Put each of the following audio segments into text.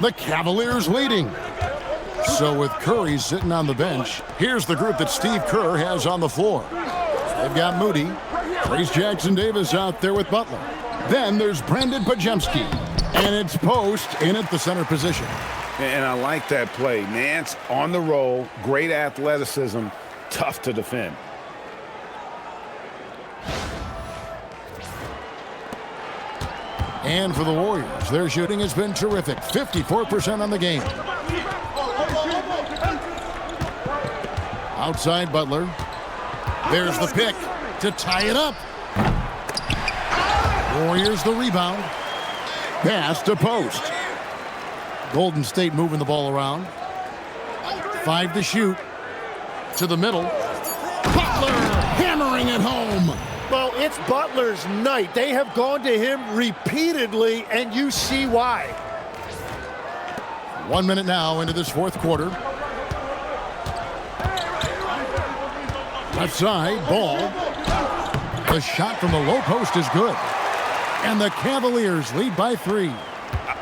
The Cavaliers leading. So with Curry sitting on the bench, here's the group that Steve Kerr has on the floor. They've got Moody, Trace Jackson-Davis out there with Butler. Then there's Brandon Pajemski, and it's Post in at the center position. And I like that play. Nance on the roll, great athleticism, tough to defend. And for the Warriors, their shooting has been terrific, 54% on the game. Outside Butler. There's the pick to tie it up. Warriors the rebound. Pass to Post. Golden State moving the ball around. 5 to shoot. To the middle. Butler hammering it home. Well, it's Butler's night. They have gone to him repeatedly, and you see why. 1 minute now into this fourth quarter. Left side, Ball. The shot from the low post is good. And the Cavaliers lead by 3.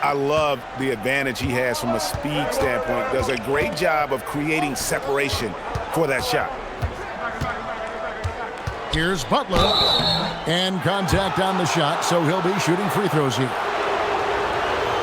I love the advantage he has from a speed standpoint. Does a great job of creating separation for that shot. Here's Butler. And contact on the shot, so he'll be shooting free throws here.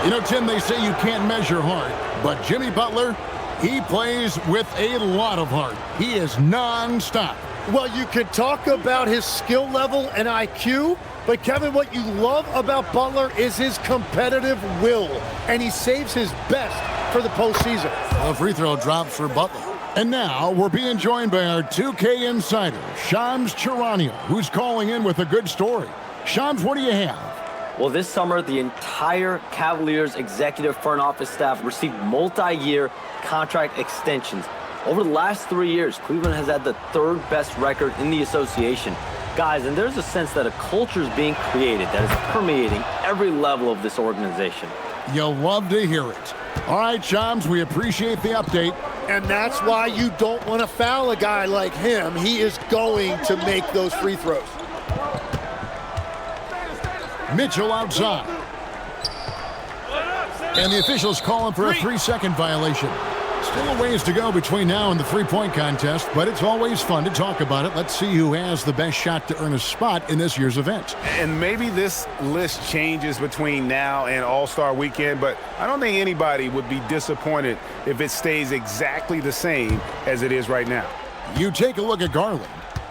You know, Tim, they say you can't measure heart, but Jimmy Butler, he plays with a lot of heart. He is non-stop. Well, you can talk about his skill level and IQ, but Kevin, what you love about Butler is his competitive will, and he saves his best for the postseason. A free throw drops for Butler. And now we're being joined by our 2K insider, Shams Charania, who's calling in with a good story. Shams, what do you have? Well, this summer, the entire Cavaliers executive front office staff received multi-year contract extensions. Over the last 3 years, Cleveland has had the 3rd best record in the association. Guys, and there's a sense that a culture is being created that is permeating every level of this organization. You'll love to hear it. All right, Shams, we appreciate the update. And that's why you don't want to foul a guy like him. He is going to make those free throws. Mitchell outside. And the officials calling for a 3-second violation. Still a ways to go between now and the three-point contest, but it's always fun to talk about it. Let's see who has the best shot to earn a spot in this year's event. And maybe this list changes between now and All-Star Weekend, but I don't think anybody would be disappointed if it stays exactly the same as it is right now. You take a look at Garland.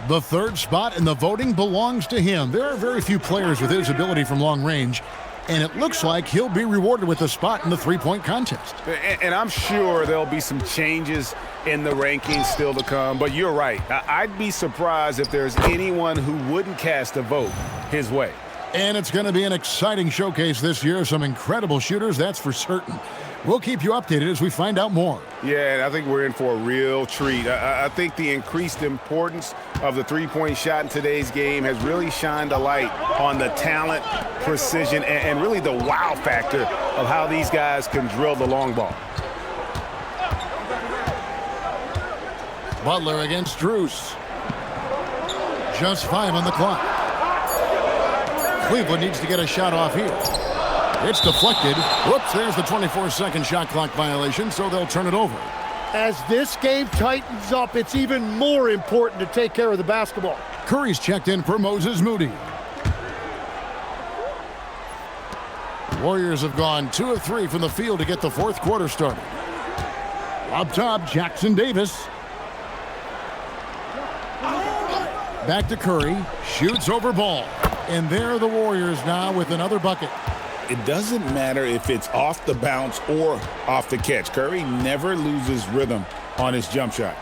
The 3rd spot in the voting belongs to him. There are very few players with his ability from long range, and it looks like he'll be rewarded with a spot in the three-point contest. And I'm sure there'll be some changes in the rankings still to come, but you're right. I'd be surprised if there's anyone who wouldn't cast a vote his way. And it's going to be an exciting showcase this year. Some incredible shooters, that's for certain. We'll keep you updated as we find out more. Yeah, I think we're in for a real treat. I think the increased importance of the three-point shot in today's game has really shined a light on the talent, precision, and really the wow factor of how these guys can drill the long ball. Butler against Drews. Just 5 on the clock. Cleveland needs to get a shot off here. It's deflected. Whoops, there's the 24-second shot clock violation, so they'll turn it over. As this game tightens up, it's even more important to take care of the basketball. Curry's checked in for Moses Moody. Warriors have gone 2 of 3 from the field to get the fourth quarter started. Up top, Jackson-Davis. Back to Curry. Shoots over Ball. And there are the Warriors now with another bucket. It doesn't matter if it's off the bounce or off the catch. Curry never loses rhythm on his jump shot.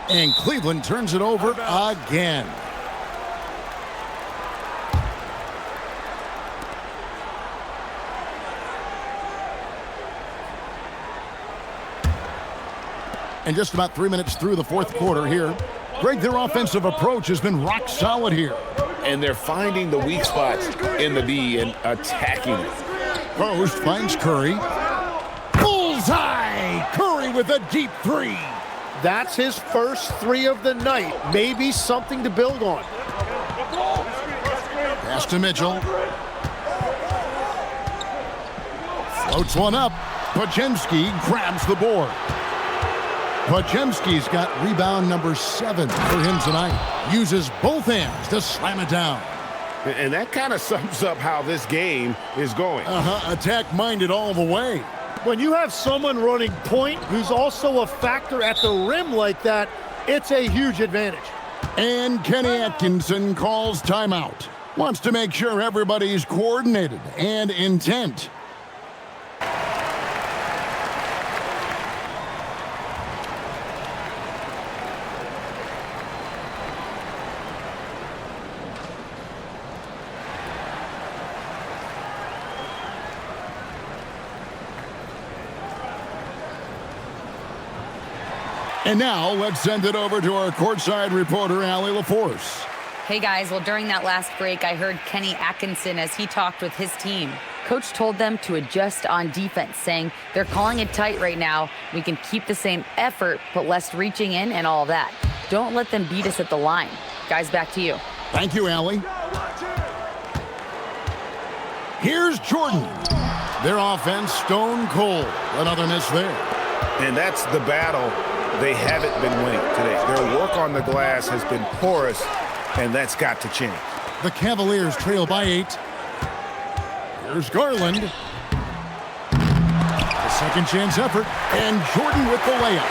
And Cleveland turns it over again. And just about 3 minutes through the fourth quarter here. Greg, their offensive approach has been rock solid here. And they're finding the weak spots in the D and attacking it. Post finds Curry. Bullseye! Curry with a deep 3. That's his first 3 of the night. Maybe something to build on. Pass to Mitchell. Floats one up. Podziemski grabs the board. Podziemski's got rebound number 7 for him tonight. Uses both hands to slam it down. And that kind of sums up how this game is going. Attack-minded all the way. When you have someone running point who's also a factor at the rim like that, it's a huge advantage. And Kenny Atkinson calls timeout. Wants to make sure everybody's coordinated and intent. And now, let's send it over to our courtside reporter, Allie LaForce. Hey, guys. Well, during that last break, I heard Kenny Atkinson as he talked with his team. Coach told them to adjust on defense, saying they're calling it tight right now. We can keep the same effort, but less reaching in and all that. Don't let them beat us at the line. Guys, back to you. Thank you, Allie. Here's Jordan. Their offense stone cold. Another miss there. And that's the battle they haven't been winning today. Their work on the glass has been porous, and that's got to change. The Cavaliers trail by 8. Here's Garland. A second chance effort, and Jordan with the layup.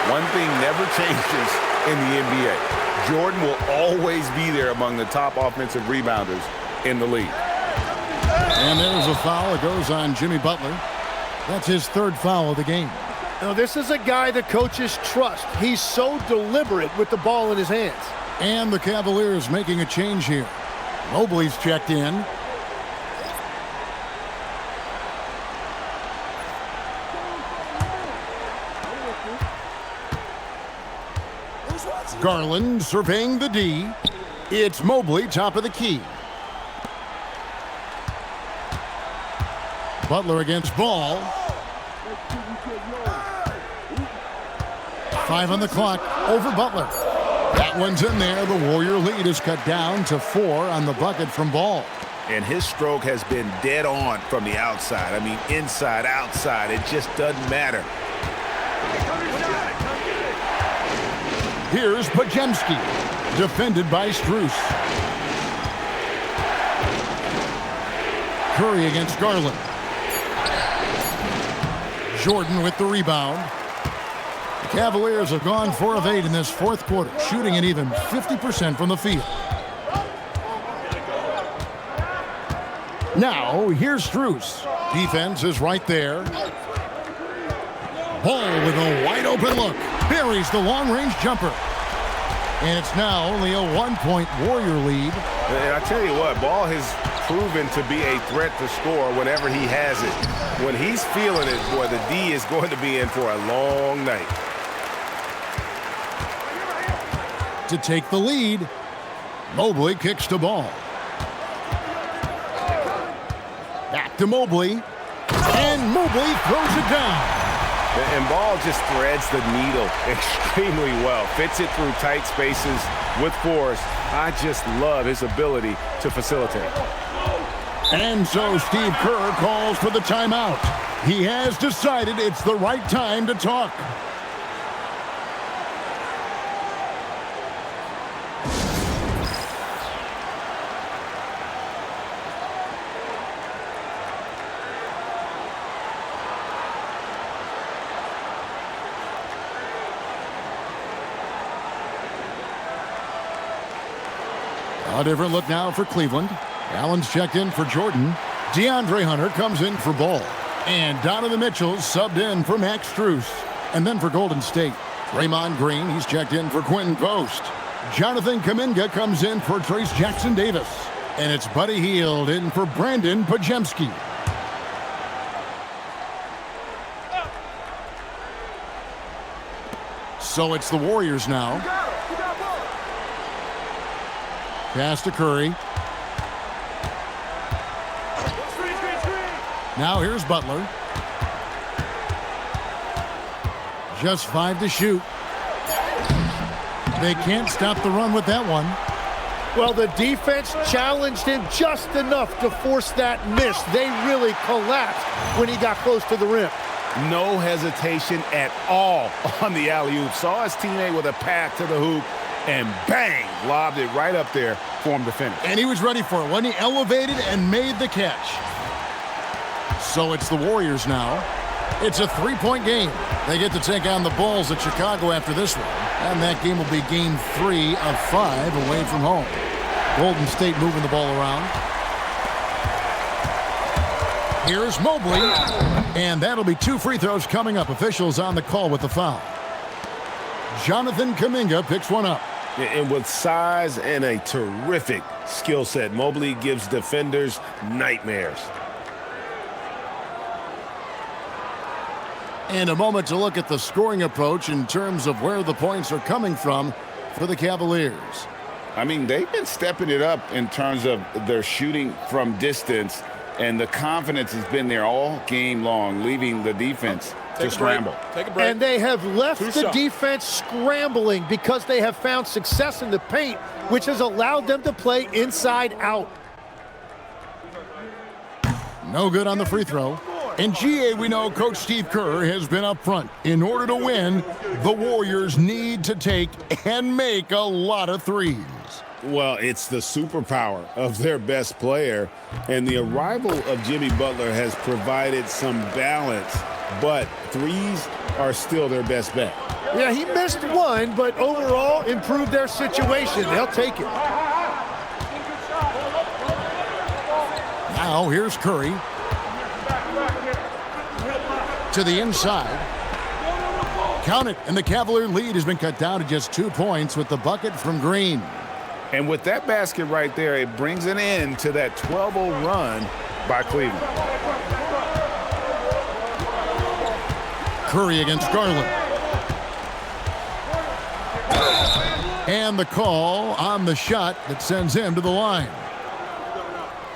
One thing never changes in the NBA. Jordan will always be there among the top offensive rebounders in the league. And there's a foul. It goes on Jimmy Butler. That's his 3rd foul of the game. Now, this is a guy the coaches trust. He's so deliberate with the ball in his hands. And the Cavaliers making a change here. Mobley's checked in. Garland surveying the D. It's Mobley, top of the key. Butler against Ball. 5 on the clock, over Butler. That one's in there. The Warrior lead is cut down to 4 on the bucket from Ball. And his stroke has been dead on from the outside. I mean, inside, outside, it just doesn't matter. Here's Podziemski, defended by Strus. Curry against Garland. Jordan with the rebound. The Cavaliers have gone 4 of 8 in this 4th quarter, shooting an even 50% from the field. Now, here's Strus. Defense is right there. Ball with a wide-open look. Buries the long-range jumper. And it's now only a 1-point Warrior lead. And I tell you what, Ball has proven to be a threat to score whenever he has it. When he's feeling it, boy, the D is going to be in for a long night. To take the lead, Mobley kicks to Ball. Back to Mobley. And Mobley throws it down. And Ball just threads the needle extremely well. Fits it through tight spaces with force. I just love his ability to facilitate. And so Steve Kerr calls for the timeout. He has decided it's the right time to talk. A different look now for Cleveland. Allen's checked in for Jordan. DeAndre Hunter comes in for Ball. And Donovan Mitchell subbed in for Max Strus. And then for Golden State, Draymond Green, he's checked in for Quentin Post. Jonathan Kuminga comes in for Trace Jackson Davis. And it's Buddy Hield in for Brandon Podziemski. So it's the Warriors now. Pass to Curry. Now here's Butler. Just 5 to shoot. They can't stop the run with that one. Well, the defense challenged him just enough to force that miss. They really collapsed when he got close to the rim. No hesitation at all on the alley-oop. Saw his teammate with a path to the hoop, and bang, lobbed it right up there for him to finish. And he was ready for it when he elevated and made the catch. So it's the Warriors now. It's a three-point game. They get to take on the Bulls at Chicago after this one. And that game will be game 3 of 5 away from home. Golden State moving the ball around. Here's Mobley. And that'll be 2 free throws coming up. Officials on the call with the foul. Jonathan Kuminga picks one up. And with size and a terrific skill set, Mobley gives defenders nightmares. And a moment to look at the scoring approach in terms of where the points are coming from for the Cavaliers. I mean, they've been stepping it up in terms of their shooting from distance, and the confidence has been there all game long, leaving the defense to scramble. Take a break. And they have left the defense scrambling because they have found success in the paint, which has allowed them to play inside out. No good on the free throw. In GA, we know Coach Steve Kerr has been up front. In order to win, the Warriors need to take and make a lot of threes. Well, it's the superpower of their best player, and the arrival of Jimmy Butler has provided some balance, but threes are still their best bet. Yeah, he missed one, but overall improved their situation. They'll take it. Now here's Curry. To the inside. Count it, and the Cavalier lead has been cut down to just 2 points with the bucket from Green. And with that basket right there, it brings an end to that 12-0 run by Cleveland. Curry against Garland. And the call on the shot that sends him to the line.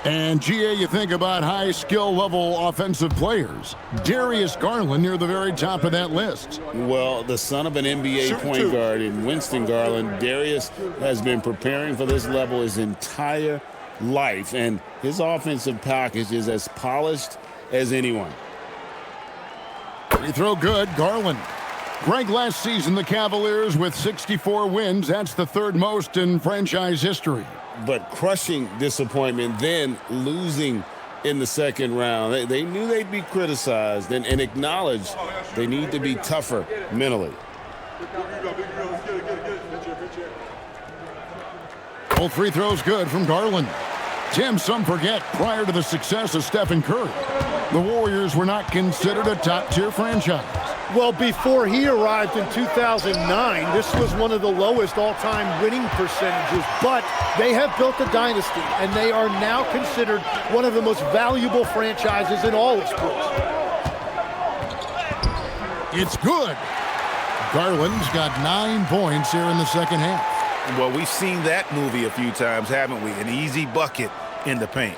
And, GA, you think about high skill level offensive players. Darius Garland near the very top of that list. Well, the son of an NBA point guard in Winston Garland, Darius has been preparing for this level his entire life, and his offensive package is as polished as anyone. Free throw good, Garland. Greg, last season the Cavaliers with 64 wins. That's the 3rd most in franchise history. But crushing disappointment, then losing in the second round. They knew they'd be criticized and acknowledged they need to be tougher mentally. Both free throws good from Garland. Tim, some forget, prior to the success of Stephen Curry, the Warriors were not considered a top-tier franchise. Well, before he arrived in 2009, this was one of the lowest all-time winning percentages, but they have built a dynasty, and they are now considered one of the most valuable franchises in all of sports. It's good. Garland's got 9 points here in the second half. Well, we've seen that movie a few times, haven't we? An easy bucket in the paint.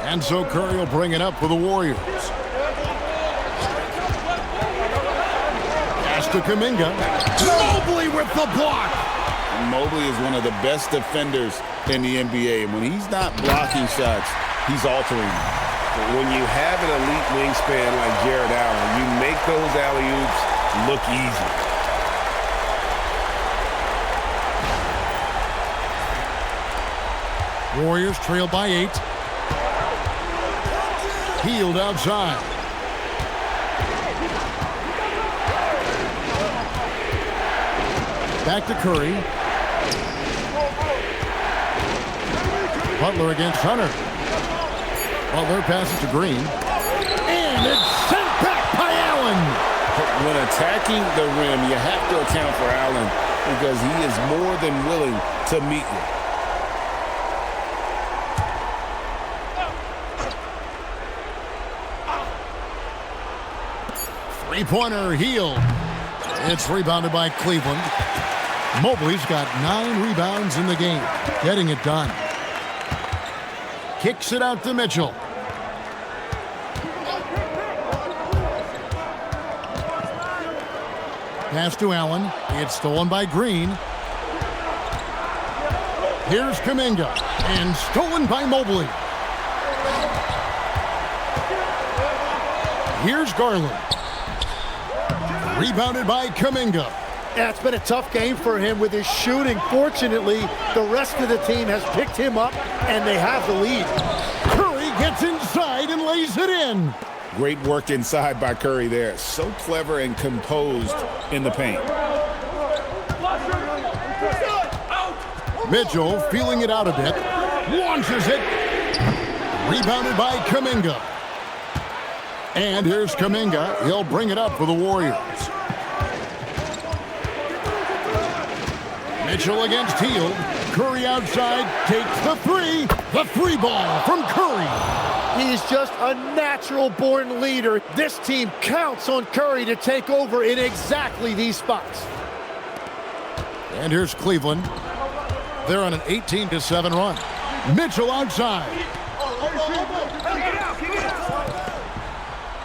And so Curry will bring it up for the Warriors. Pass to Kuminga. Mobley with the block. Mobley is one of the best defenders in the NBA. When he's not blocking shots, he's altering them. But when you have an elite wingspan like Jared Allen, you make those alley-oops look easy. Warriors trail by 8. Healed outside. Back to Curry. Butler against Hunter. Butler passes to Green. And it's sent back by Allen. When attacking the rim, you have to account for Allen because he is more than willing to meet you. Three-pointer Hield. It's rebounded by Cleveland. Mobley's got 9 rebounds in the game. Getting it done. Kicks it out to Mitchell. Pass to Allen. It's stolen by Green. Here's Kuminga. And stolen by Mobley. Here's Garland. Rebounded by Kuminga. Yeah, it's been a tough game for him with his shooting. Fortunately, the rest of the team has picked him up, and they have the lead. Curry gets inside and lays it in. Great work inside by Curry there. So clever and composed in the paint. Mitchell feeling it out a bit. Launches it. Rebounded by Kuminga. And here's Kuminga. He'll bring it up for the Warriors. Mitchell against Hield. Curry outside. Takes the three. The free ball from Curry. He's just a natural-born leader. This team counts on Curry to take over in exactly these spots. And here's Cleveland. They're on an 18-7 run. Mitchell outside.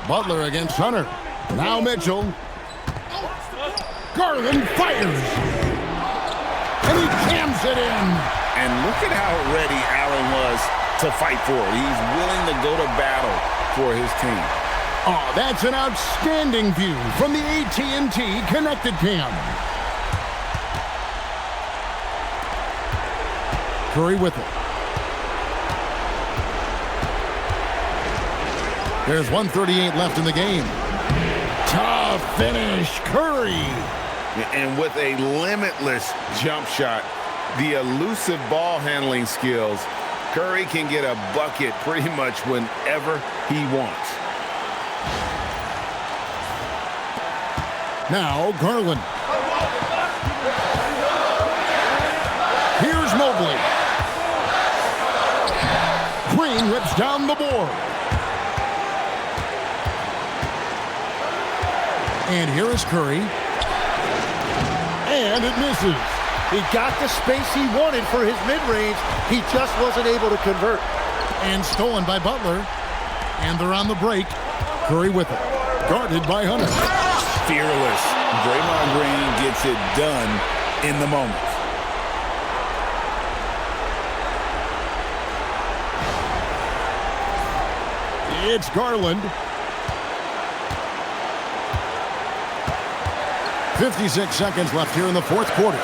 Butler against Hunter. Now Mitchell. Garland fires. And he jams it in. And look at how ready Allen was to fight for it. He's willing to go to battle for his team. Oh, that's an outstanding view from the AT&T Connected Cam. Curry with it. There's 1:38 left in the game. Tough finish, Curry. And with a limitless jump shot, the elusive ball handling skills, Curry can get a bucket pretty much whenever he wants. Now Garland. Here's Mobley. Green rips down the board. And here is Curry. And it misses. He got the space he wanted for his mid-range. He just wasn't able to convert. And stolen by Butler. And they're on the break. Curry with it. Guarded by Hunter. Fearless. Draymond Green gets it done in the moment. It's Garland. 56 seconds left here in the fourth quarter.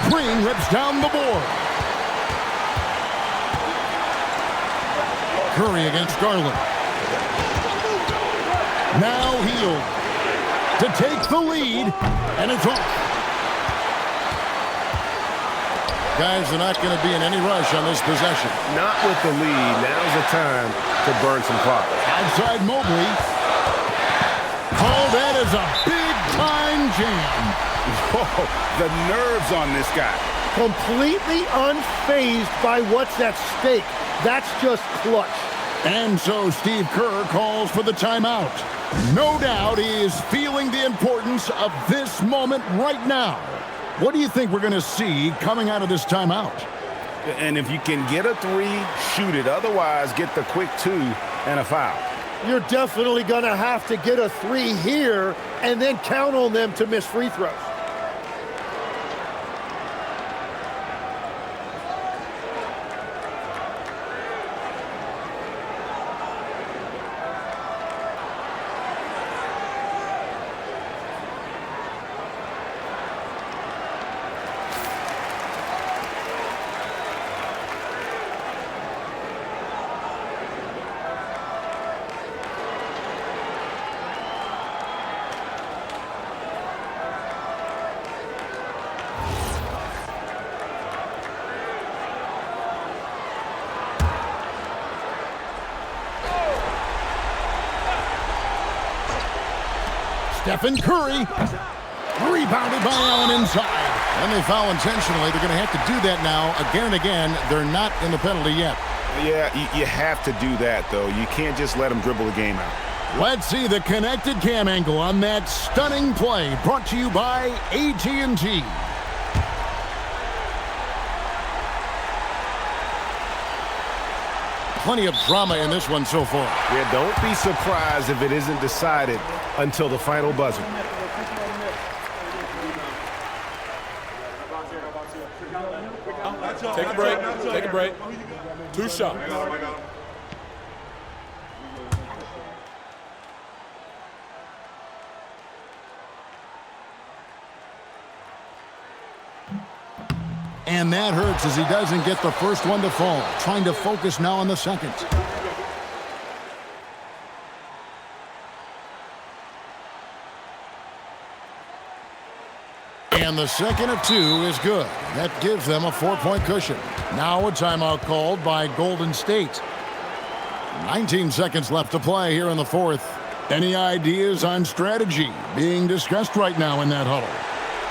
Green rips down the board. Curry against Garland. Now Hield to take the lead, and it's off. Guys are not going to be in any rush on this possession. Not with the lead. Now's the time to burn some clock. Outside Mobley. Called that as a big-time jam. Whoa, the nerves on this guy. Completely unfazed by what's at stake. That's just clutch. And so Steve Kerr calls for the timeout. No doubt he is feeling the importance of this moment right now. What do you think we're going to see coming out of this timeout? And if you can get a three, shoot it. Otherwise, get the quick two and a foul. You're definitely going to have to get a three here and then count on them to miss free throws. Stephen Curry, rebounded by Allen inside. And they foul intentionally. They're going to have to do that now again and again. They're not in the penalty yet. Yeah, you have to do that, though. You can't just let them dribble the game out. Let's see the connected cam angle on that stunning play, brought to you by AT&T. plenty of drama in this one so far. Yeah, don't be surprised if it isn't decided until the final buzzer. Take a break. Take a break. 2 shots. And that hurts as he doesn't get the first one to fall. Trying to focus now on the second. And the second of 2 is good. That gives them a 4-point cushion. Now a timeout called by Golden State. 19 seconds left to play here in the fourth. Any ideas on strategy being discussed right now in that huddle?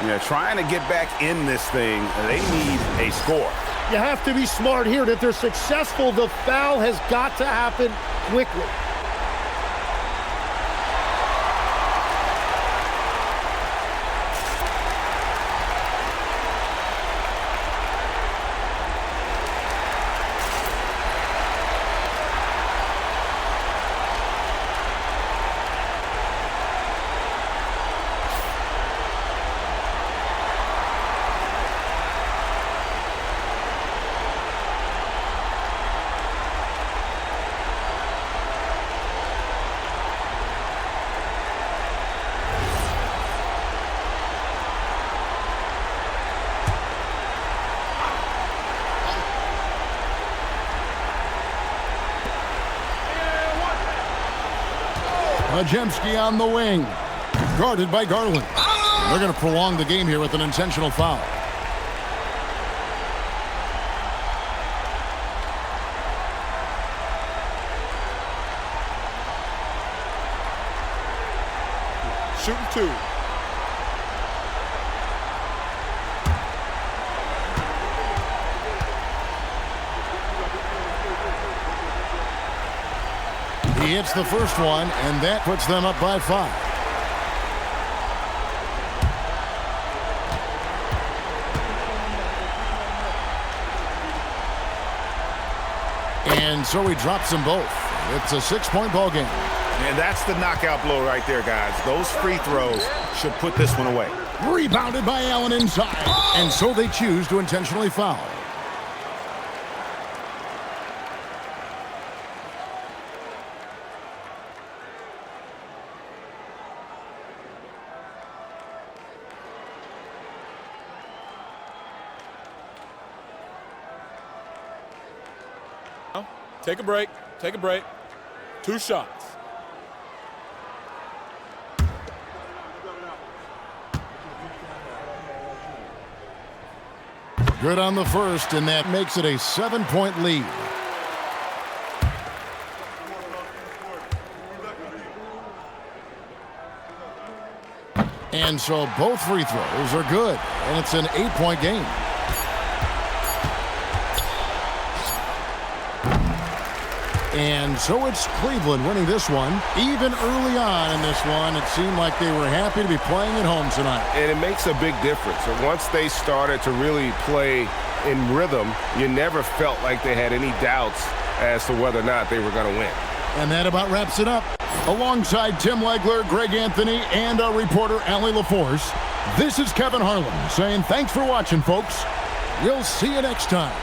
Yeah, trying to get back in this thing, they need a score. You have to be smart here. If they're successful, the foul has got to happen quickly. Majemski on the wing. Guarded by Garland. They're going to prolong the game here with an intentional foul. Shooting 2. He hits the first one, and that puts them up by 5. And so he drops them both. It's a 6-point ball game. And that's the knockout blow right there, guys. Those free throws should put this one away. Rebounded by Allen inside. And so they choose to intentionally foul. Take a break. Take a break. 2 shots. Good on the first, and that makes it a 7-point lead. And so both free throws are good, and it's an 8-point game. And so it's Cleveland winning this one. Even early on in this one, it seemed like they were happy to be playing at home tonight. And it makes a big difference. And once they started to really play in rhythm, you never felt like they had any doubts as to whether or not they were going to win. And that about wraps it up. Alongside Tim Legler, Greg Anthony, and our reporter, Allie LaForce, this is Kevin Harlan saying thanks for watching, folks. We'll see you next time.